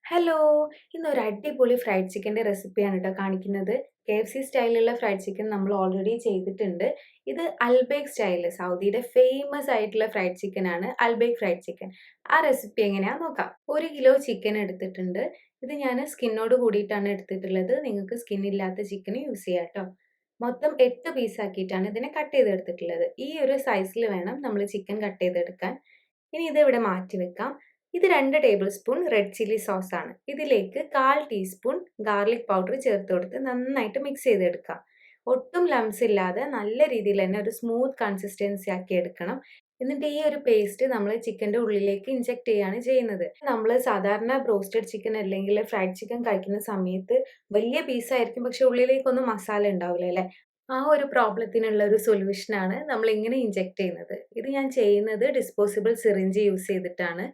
Hello! ഇന്നൊരു അടിപൊളി fried ചിക്കൻ്റെ റെസിപ്പിയാണ് ട്ടോ കാണിക്കുന്നത്. KFC സ്റ്റൈലിലുള്ള ഫ്രൈഡ് ചിക്കൻ നമ്മൾ ഓൾറെഡി ചെയ്തിട്ടുണ്ട്. ഇത് അൽബേക്ക് സ്റ്റൈല് സൗദിയുടെ ഫേമസ് ആയിട്ടുള്ള ഫ്രൈഡ് ചിക്കനാണ് അൽബേക്ക് ഫ്രൈഡ് ചിക്കൻ. ആ റെസിപ്പി എങ്ങനെയാന്ന് നോക്കാം. 1 കിലോ ചിക്കൻ എടുത്തിട്ടുണ്ട്. ഇത് ഞാൻ സ്കിന്നോട് കൂടിയിട്ടാണ് എടുത്തിട്ടുള്ളത്. നിങ്ങൾക്ക് സ്കിൻ ഇല്ലാത്ത ചിക്കൻ യൂസ് ചെയ്യാം ട്ടോ. മൊത്തം 8 പീസാക്കിയിട്ടാണ് ഇതിനെ കട്ട് ചെയ്തെടുത്തിട്ടുള്ളത്. ഈ ഒരു സൈസിൽ വേണം നമ്മൾ ചിക്കൻ കട്ട് ചെയ്തെടുക്കാൻ. ഇനി ഇത് ഇവിടെ മാറ്റി വെക്കാം. ഇത് 2 table spoon red chilli sauce ആണ്. ഇതിലേക്ക് 1/4 ടീസ്പൂൺ ഗാർലിക് പൗഡർ ചേർത്ത് കൊടുത്ത് നന്നായിട്ട് മിക്സ് ചെയ്തെടുക്കാം. ഒട്ടും ലംസ് ഇല്ലാതെ നല്ല രീതിയിൽ തന്നെ ഒരു സ്മൂത്ത് കൺസിസ്റ്റൻസി ആക്കി എടുക്കണം. എന്നിട്ട് ഈ ഒരു പേസ്റ്റ് നമ്മൾ ചിക്കൻ്റെ ഉള്ളിലേക്ക് ഇൻജെക്ട് ചെയ്യാണ് ചെയ്യുന്നത്. നമ്മൾ സാധാരണ ബ്രോസ്റ്റഡ് ചിക്കൻ അല്ലെങ്കിൽ ഫ്രൈഡ് ചിക്കൻ കഴിക്കുന്ന സമയത്ത് വലിയ പീസായിരിക്കും, പക്ഷെ ഉള്ളിലേക്കൊന്നും മസാല ഉണ്ടാവില്ല അല്ലേ? ആ ഒരു പ്രോബ്ലത്തിനുള്ള ഒരു സൊല്യൂഷനാണ് നമ്മൾ ഇങ്ങനെ ഇൻജെക്ട് ചെയ്യുന്നത്. ഇത് ഞാൻ ചെയ്യുന്നത് ഡിസ്പോസിബിൾ സിറിഞ്ച് യൂസ് ചെയ്തിട്ടാണ്.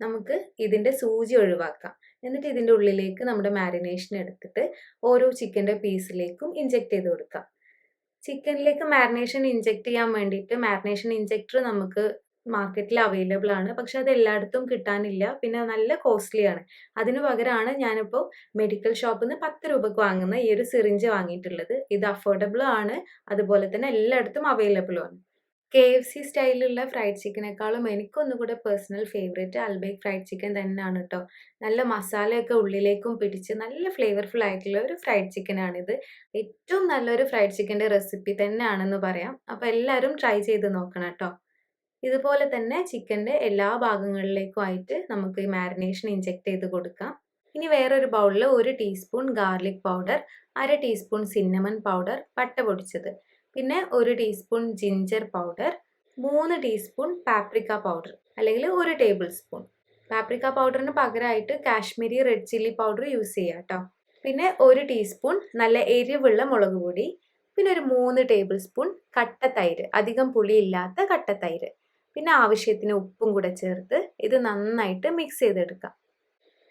നമുക്ക് ഇതിൻ്റെ സൂചി ഒഴിവാക്കാം. എന്നിട്ട് ഇതിൻ്റെ ഉള്ളിലേക്ക് നമ്മുടെ മാരിനേഷൻ എടുത്തിട്ട് ഓരോ ചിക്കൻ്റെ പീസിലേക്കും ഇൻജെക്ട് ചെയ്ത് കൊടുക്കാം. ചിക്കനിലേക്ക് മാരിനേഷൻ ഇൻജെക്ട് ചെയ്യാൻ വേണ്ടിയിട്ട് മാരിനേഷൻ ഇൻജെക്ടർ നമുക്ക് മാർക്കറ്റിൽ അവൈലബിൾ ആണ്. പക്ഷെ അത് എല്ലായിടത്തും കിട്ടാനില്ല. പിന്നെ നല്ല കോസ്റ്റ്ലി ആണ്. അതിന് പകരമാണ് ഞാനിപ്പോൾ മെഡിക്കൽ ഷോപ്പിൽ നിന്ന് 10 രൂപയ്ക്ക് വാങ്ങുന്ന ഈ ഒരു സിറിഞ്ച് വാങ്ങിയിട്ടുള്ളത്. ഇത് അഫോർഡബിൾ ആണ്. അതുപോലെ തന്നെ എല്ലായിടത്തും അവൈലബിളും ആണ്. KFC സ്റ്റൈലിലുള്ള ഫ്രൈഡ് ചിക്കനേക്കാളും എനിക്കൊന്നുകൂടെ personal favourite Albaik fried chicken തന്നെയാണ് ട്ടോ. നല്ല മസാലയൊക്കെ ഉള്ളിലേക്കും പിടിച്ച് നല്ല ഫ്ലേവർഫുൾ ആയിട്ടുള്ള ഒരു ഫ്രൈഡ് ചിക്കനാണിത്. ഏറ്റവും നല്ലൊരു ഫ്രൈഡ് ചിക്കൻ്റെ റെസിപ്പി തന്നെയാണെന്ന് പറയാം. അപ്പോൾ എല്ലാവരും ട്രൈ ചെയ്ത് നോക്കണം ട്ടോ. ഇതുപോലെ തന്നെ ചിക്കൻ്റെ എല്ലാ ഭാഗങ്ങളിലേക്കും ആയിട്ട് നമുക്ക് ഈ മാരിനേഷൻ ഇൻജെക്ട് ചെയ്ത് കൊടുക്കാം. ഇനി വേറൊരു ബൗളിൽ 1 teaspoon garlic powder, 1/2 teaspoon cinnamon powder, പട്ട പൊടിച്ചത്, പിന്നെ 1 teaspoon ginger powder, 3 teaspoon paprika powder അല്ലെങ്കിൽ 1 ടേബിൾ സ്പൂൺ. പാപ്രിക്ക പൗഡറിന് പകരമായിട്ട് Kashmiri red chilli powder use ചെയ്യാം കേട്ടോ. പിന്നെ 1 ടീസ്പൂൺ നല്ല എരിവുള്ള മുളക് പൊടി, പിന്നെ ഒരു 3 ടേബിൾ സ്പൂൺ കട്ട തൈര്, അധികം പുളിയില്ലാത്ത കട്ട തൈര്, പിന്നെ ആവശ്യത്തിന് ഉപ്പും കൂടെ ചേർത്ത് ഇത് നന്നായിട്ട് മിക്സ് ചെയ്തെടുക്കാം.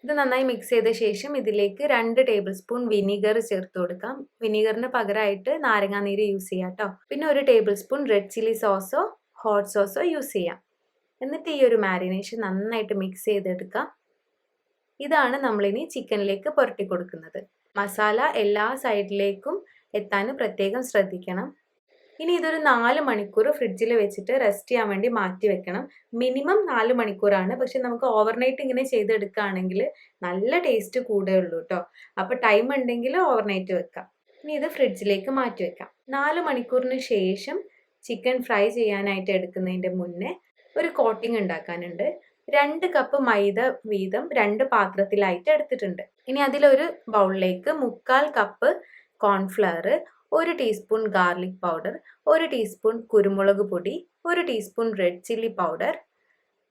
ഇത് നന്നായി മിക്സ് ചെയ്ത ശേഷം ഇതിലേക്ക് 2 ടേബിൾ സ്പൂൺ വിനീഗർ ചേർത്ത് കൊടുക്കാം. വിനീഗറിന് പകരമായിട്ട് നാരങ്ങാനീര് യൂസ് ചെയ്യാം കേട്ടോ. പിന്നെ 1 ടേബിൾ സ്പൂൺ റെഡ് ചില്ലി സോസോ ഹോട്ട് സോസോ യൂസ് ചെയ്യാം. എന്നിട്ട് ഈ ഒരു മാരിനേഷൻ നന്നായിട്ട് മിക്സ് ചെയ്തെടുക്കാം. ഇതാണ് നമ്മളിനി ചിക്കനിലേക്ക് പുരട്ടി കൊടുക്കുന്നത്. മസാല എല്ലാ സൈഡിലേക്കും എത്താൻ പ്രത്യേകം ശ്രദ്ധിക്കണം. ഇനി ഇതൊരു 4 മണിക്കൂർ ഫ്രിഡ്ജിൽ വെച്ചിട്ട് റെസ്റ്റ് ചെയ്യാൻ വേണ്ടി മാറ്റി വെക്കണം. മിനിമം 4 മണിക്കൂറാണ്. പക്ഷെ നമുക്ക് ഓവർനൈറ്റ് ഇങ്ങനെ ചെയ്തെടുക്കുകയാണെങ്കിൽ നല്ല ടേസ്റ്റ് കൂടുകയുള്ളൂ കേട്ടോ. അപ്പോൾ ടൈം ഉണ്ടെങ്കിൽ ഓവർനൈറ്റ് വെക്കാം. ഇനി ഇത് ഫ്രിഡ്ജിലേക്ക് മാറ്റി വെക്കാം. 4 മണിക്കൂറിന് ശേഷം ചിക്കൻ ഫ്രൈ ചെയ്യാനായിട്ട് എടുക്കുന്നതിൻ്റെ മുന്നേ ഒരു കോട്ടിംഗ് ഉണ്ടാക്കാനുണ്ട്. 2 കപ്പ് മൈദ വീതം 2 പാത്രത്തിലായിട്ട് എടുത്തിട്ടുണ്ട്. ഇനി അതിലൊരു ബൗളിലേക്ക് 1/4 cup cornflour, 1 teaspoon garlic powder, 1 teaspoon കുരുമുളക് പൊടി, 1 teaspoon red chilli powder,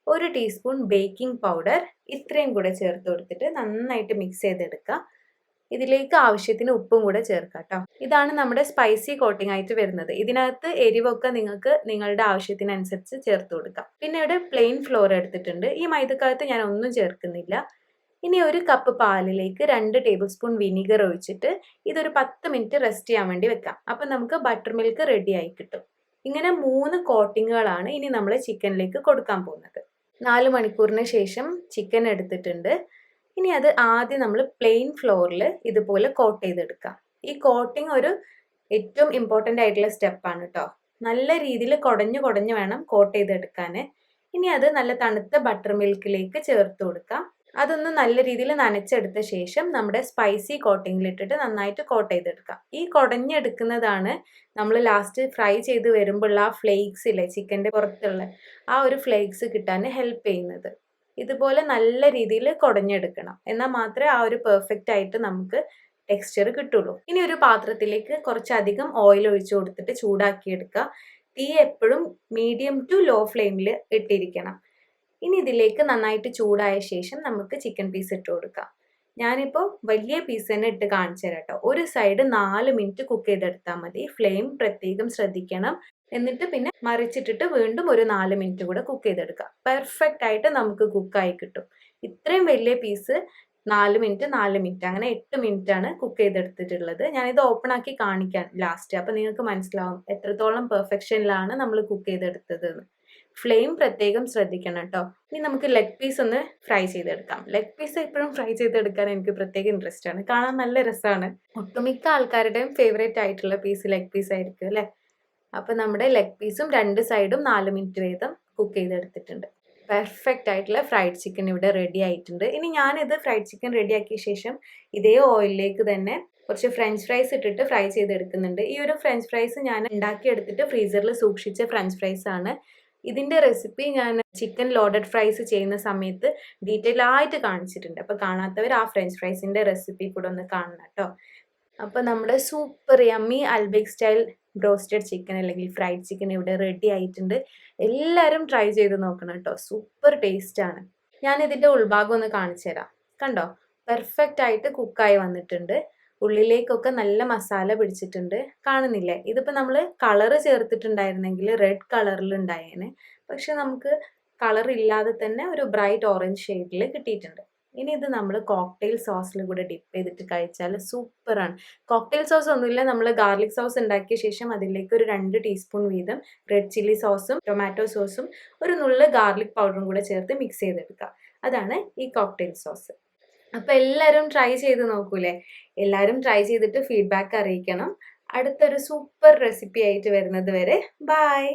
1 teaspoon baking powder, ഇത്രയും കൂടെ ചേർത്ത് കൊടുത്തിട്ട് നന്നായിട്ട് മിക്സ് ചെയ്തെടുക്കുക. ഇതിലേക്ക് ആവശ്യത്തിന് ഉപ്പും കൂടെ ചേർക്കാം കേട്ടോ. ഇതാണ് നമ്മുടെ സ്പൈസി കോട്ടിംഗ് ആയിട്ട് വരുന്നത്. ഇതിനകത്ത് എരിവൊക്കെ നിങ്ങൾക്ക് നിങ്ങളുടെ ആവശ്യത്തിനനുസരിച്ച് ചേർത്ത് കൊടുക്കാം. പിന്നെ ഇവിടെ പ്ലെയിൻ ഫ്ലോർ എടുത്തിട്ടുണ്ട്. ഈ മൈദക്കകത്ത് ഞാൻ ഒന്നും ചേർക്കുന്നില്ല. ഇനി 1 കപ്പ് പാലിലേക്ക് 2 ടേബിൾ സ്പൂൺ വിനീഗർ ഒഴിച്ചിട്ട് ഇതൊരു 10 മിനിറ്റ് റെസ്റ്റ് ചെയ്യാൻ വേണ്ടി വെക്കാം. അപ്പം നമുക്ക് ബട്ടർ മിൽക്ക് റെഡി ആയി കിട്ടും. ഇങ്ങനെ 3 കോട്ടിങ്ങുകളാണ് ഇനി നമ്മൾ ചിക്കനിലേക്ക് കൊടുക്കാൻ പോകുന്നത്. 4 മണിക്കൂറിന് ശേഷം ചിക്കൻ എടുത്തിട്ടുണ്ട്. ഇനി അത് ആദ്യം നമ്മൾ പ്ലെയിൻ ഫ്ലോറിൽ ഇതുപോലെ കോട്ട് ചെയ്തെടുക്കാം. ഈ കോട്ടിങ് ഒരു ഏറ്റവും ഇമ്പോർട്ടൻ്റ് ആയിട്ടുള്ള സ്റ്റെപ്പാണ് കേട്ടോ. നല്ല രീതിയിൽ കുടഞ്ഞു വേണം കോട്ട് ചെയ്തെടുക്കാൻ. ഇനി അത് നല്ല തണുത്ത ബട്ടർ മിൽക്കിലേക്ക് ചേർത്ത് കൊടുക്കാം. അതൊന്ന് നല്ല രീതിയിൽ നനച്ചെടുത്ത ശേഷം നമ്മുടെ സ്പൈസി കോട്ടിങ്ങിലിട്ടിട്ട് നന്നായിട്ട് കോട്ട് ചെയ്തെടുക്കാം. ഈ കുടഞ്ഞെടുക്കുന്നതാണ് നമ്മൾ ലാസ്റ്റ് ഫ്രൈ ചെയ്ത് വരുമ്പോഴുള്ള ആ ഫ്ലേക്സ് ഇല്ലേ, ചിക്കൻ്റെ പുറത്തുള്ള ആ ഒരു ഫ്ലേക്സ് കിട്ടാൻ ഹെൽപ്പ് ചെയ്യുന്നത്. ഇതുപോലെ നല്ല രീതിയിൽ കുടഞ്ഞെടുക്കണം. എന്നാൽ മാത്രമേ ആ ഒരു പെർഫെക്റ്റ് ആയിട്ട് നമുക്ക് ടെക്സ്ചർ കിട്ടുള്ളൂ. ഇനി ഒരു പാത്രത്തിലേക്ക് കുറച്ചധികം ഓയിൽ ഒഴിച്ചു കൊടുത്തിട്ട് ചൂടാക്കിയെടുക്കുക. തീ എപ്പോഴും മീഡിയം ടു ലോ ഫ്ലെയിമിൽ ഇട്ടിരിക്കണം. ഇനി ഇതിലേക്ക് നന്നായിട്ട് ചൂടായ ശേഷം നമുക്ക് ചിക്കൻ പീസ് ഇട്ട് കൊടുക്കാം. ഞാനിപ്പോൾ വലിയ പീസ് തന്നെ ഇട്ട് കാണിച്ചു തരാം കേട്ടോ. ഒരു സൈഡ് 4 മിനിറ്റ് കുക്ക് ചെയ്തെടുത്താൽ മതി. ഫ്ലെയിം പ്രത്യേകം ശ്രദ്ധിക്കണം. എന്നിട്ട് പിന്നെ മറിച്ചിട്ടിട്ട് വീണ്ടും ഒരു 4 മിനിറ്റ് കൂടെ കുക്ക് ചെയ്തെടുക്കാം. പെർഫെക്റ്റ് ആയിട്ട് നമുക്ക് കുക്കായി കിട്ടും. ഇത്രയും വലിയ പീസ് 4 മിനിറ്റ് അങ്ങനെ 8 മിനിറ്റ് ആണ് കുക്ക് ചെയ്തെടുത്തിട്ടുള്ളത്. ഞാനിത് ഓപ്പൺ ആക്കി കാണിക്കാം ലാസ്റ്റ്. അപ്പം നിങ്ങൾക്ക് മനസ്സിലാവും എത്രത്തോളം പെർഫെക്ഷനിലാണ് നമ്മൾ കുക്ക് ചെയ്തെടുത്തതെന്ന്. ഫ്ലെയിം പ്രത്യേകം ശ്രദ്ധിക്കണം കേട്ടോ. ഇനി നമുക്ക് ലെഗ് പീസ് ഒന്ന് ഫ്രൈ ചെയ്തെടുക്കാം. ലെഗ് പീസ് എപ്പോഴും ഫ്രൈ ചെയ്തെടുക്കാൻ എനിക്ക് പ്രത്യേക ഇൻട്രസ്റ്റ് ആണ്. കാണാൻ നല്ല രസമാണ്. ഒട്ടുമിക്ക ആൾക്കാരുടെയും ഫേവറേറ്റ് ആയിട്ടുള്ള പീസ് ലെഗ് പീസ് ആയിരിക്കും അല്ലേ. അപ്പോൾ നമ്മുടെ ലെഗ് പീസും 2 സൈഡും 4 മിനിറ്റ് വീതം കുക്ക് ചെയ്തെടുത്തിട്ടുണ്ട്. പെർഫെക്റ്റ് ആയിട്ടുള്ള ഫ്രൈഡ് ചിക്കൻ ഇവിടെ റെഡി ആയിട്ടുണ്ട്. ഇനി ഞാനിത് ഫ്രൈഡ് ചിക്കൻ റെഡിയാക്കിയ ശേഷം ഇതേ ഓയിലിലേക്ക് തന്നെ കുറച്ച് ഫ്രഞ്ച് ഫ്രൈസ് ഇട്ടിട്ട് ഫ്രൈ ചെയ്തെടുക്കുന്നുണ്ട്. ഈ ഒരു ഫ്രഞ്ച് ഫ്രൈസ് ഞാൻ ഉണ്ടാക്കിയെടുത്തിട്ട് ഫ്രീസറിൽ സൂക്ഷിച്ച ഫ്രഞ്ച് ഫ്രൈസ് ആണ്. ഇതിൻ്റെ റെസിപ്പി ഞാൻ ചിക്കൻ ലോഡഡ് ഫ്രൈസ് ചെയ്യുന്ന സമയത്ത് ഡീറ്റെയിൽ ആയിട്ട് കാണിച്ചിട്ടുണ്ട്. അപ്പോൾ കാണാത്തവർ ആ ഫ്രഞ്ച് ഫ്രൈസിൻ്റെ റെസിപ്പി കൂടെ ഒന്ന് കാണണം കേട്ടോ. അപ്പോൾ നമ്മുടെ super yummy Al Baik style broasted chicken അല്ലെങ്കിൽ ഫ്രൈഡ് ചിക്കൻ ഇവിടെ റെഡി ആയിട്ടുണ്ട്. എല്ലാവരും ട്രൈ ചെയ്ത് നോക്കണം കേട്ടോ. സൂപ്പർ ടേസ്റ്റാണ്. ഞാൻ ഇതിൻ്റെ ഉൾഭാഗം ഒന്ന് കാണിച്ചു തരാം. കണ്ടോ, പെർഫെക്റ്റ് ആയിട്ട് കുക്കായി വന്നിട്ടുണ്ട്. ഉള്ളിലേക്കൊക്കെ നല്ല മസാല പിടിച്ചിട്ടുണ്ട്. കാണുന്നില്ലേ? ഇതിപ്പോൾ നമ്മൾ കളറ് ചേർത്തിട്ടുണ്ടായിരുന്നെങ്കിൽ റെഡ് കളറിൽ ഉണ്ടായേനെ. പക്ഷെ നമുക്ക് കളർ ഇല്ലാതെ തന്നെ ഒരു ബ്രൈറ്റ് ഓറഞ്ച് ഷെയ്ഡിൽ കിട്ടിയിട്ടുണ്ട്. ഇനി ഇത് നമ്മൾ കോക്ടെയിൽ സോസിൽ കൂടെ ഡിപ്പ് ചെയ്തിട്ട് കഴിച്ചാൽ സൂപ്പറാണ്. കോക്ടെയിൽ സോസ് ഒന്നുമില്ല, നമ്മൾ ഗാർലിക് സോസ് ഉണ്ടാക്കിയ ശേഷം അതിലേക്ക് ഒരു 2 ടീസ്പൂൺ വീതം റെഡ് ചില്ലി സോസും ടൊമാറ്റോ സോസും ഒരു നുള്ള് ഗാർലിക് പൗഡറും കൂടെ ചേർത്ത് മിക്സ് ചെയ്തെടുക്കുക. അതാണ് ഈ കോക്ടെയിൽ സോസ്. അപ്പോൾ എല്ലാവരും ട്രൈ ചെയ്ത് നോക്കൂലേ? എല്ലാവരും ട്രൈ ചെയ്തിട്ട് ഫീഡ്ബാക്ക് അറിയിക്കണം. അടുത്തൊരു സൂപ്പർ റെസിപ്പി ആയിട്ട് വരുന്നത് വരെ ബൈ.